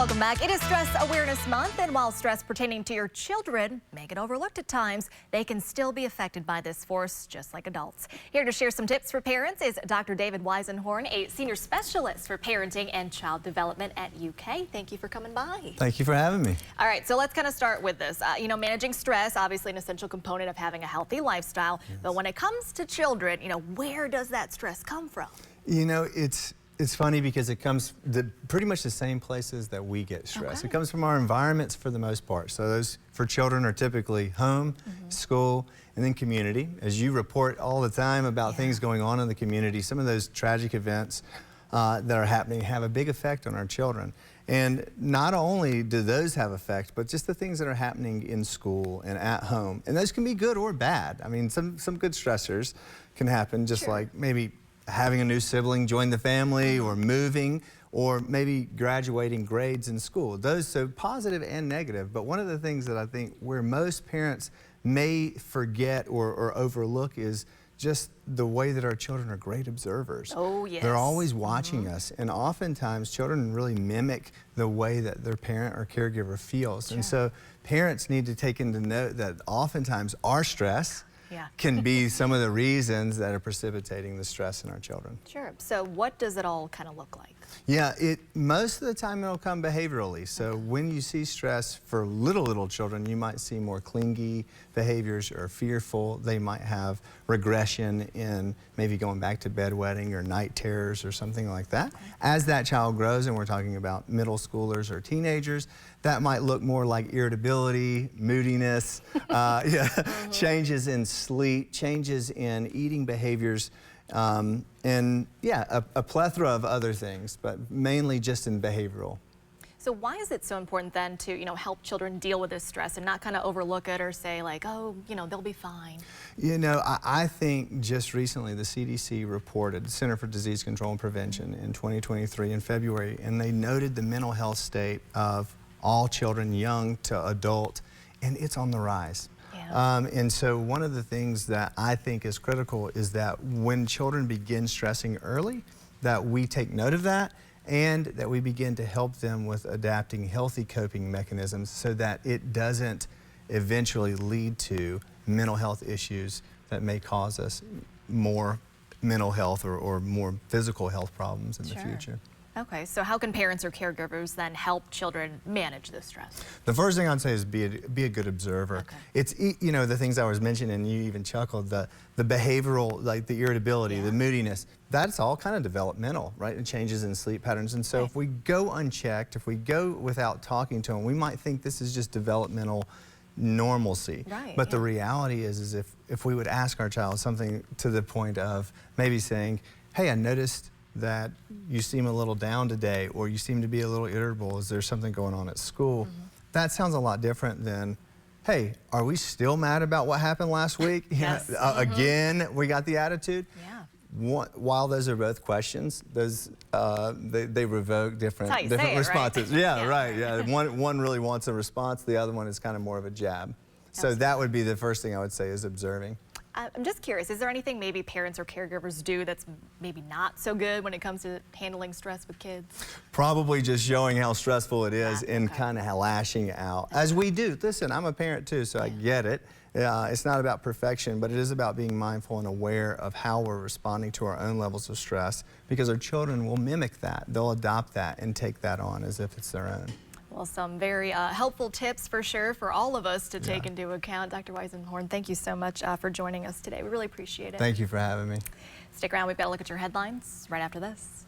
Welcome back. It is Stress Awareness Month, and while stress pertaining to your children may get overlooked at times, they can still be affected by this force just like adults. Here to share some tips for parents is Dr. David Weisenhorn, a senior specialist for parenting and child development at UK. Thank you for coming by. Thank you for having me. All right, so let's kind of start with this. Managing stress, obviously an essential component of having a healthy lifestyle. Yes. But when it comes to children, where does that stress come from? It's funny because it comes pretty much the same places that we get stress. Okay. It comes from our environments for the most part. So those for children are typically home, school, and then community. As you report all the time about things going on in the community, some of those tragic events that are happening have a big effect on our children. And not only do those have effect, but just the things that are happening in school and at home. And those can be good or bad. I mean, some good stressors can happen, just like maybe having a new sibling join the family, or moving, or maybe graduating grades in school. Those, so positive and negative. But one of the things that I think where most parents may forget or overlook is just the way that our children are great observers. Oh, yes. They're always watching us, and oftentimes children really mimic the way that their parent or caregiver feels. Sure. And so parents need to take into note that oftentimes our stress can be some of the reasons that are precipitating the stress in our children. Sure. So what does it all kind of look like? Yeah, most of the time it'll come behaviorally. So when you see stress for little children, you might see more clingy behaviors or fearful. They might have regression in maybe going back to bedwetting or night terrors or something like that. As that child grows, and we're talking about middle schoolers or teenagers, that might look more like irritability, moodiness, changes in sleep, changes in eating behaviors, and a plethora of other things, but mainly just in behavioral. So why is it so important then to, help children deal with this stress and not kind of overlook it or say like, oh, they'll be fine? I think just recently the CDC reported, the Center for Disease Control and Prevention, in 2023 in February, and they noted the mental health state of all children, young to adult, and it's on the rise. And so one of the things that I think is critical is that when children begin stressing early, that we take note of that, and that we begin to help them with adapting healthy coping mechanisms so that it doesn't eventually lead to mental health issues that may cause us more mental health or more physical health problems in the future. Okay, so how can parents or caregivers then help children manage this stress? The first thing I'd say is be a good observer. Okay. It's, the things I was mentioning, and you even chuckled, the behavioral, like the irritability, the moodiness, that's all kind of developmental, right? And changes in sleep patterns. And so if we go unchecked, if we go without talking to them, we might think this is just developmental normalcy. But the reality is if we would ask our child something to the point of maybe saying, hey, I noticed that you seem a little down today, or you seem to be a little irritable. Is there something going on at school? That sounds a lot different than, hey, are we still mad about what happened last week? Again, we got the attitude. While those are both questions, those they revoke different responses. Right? One really wants a response. The other one is kind of more of a jab. So that would be the first thing I would say, is observing. I'm just curious, is there anything maybe parents or caregivers do that's maybe not so good when it comes to handling stress with kids? Probably just showing how stressful it is and kind of lashing out, as we do. Listen, I'm a parent too, so I get it. It's not about perfection, but it is about being mindful and aware of how we're responding to our own levels of stress, because our children will mimic that. They'll adopt that and take that on as if it's their own. Well, some very helpful tips for sure for all of us to take into account. Dr. Weisenhorn, thank you so much for joining us today. We really appreciate it. Thank you for having me. Stick around. We've got to look at your headlines right after this.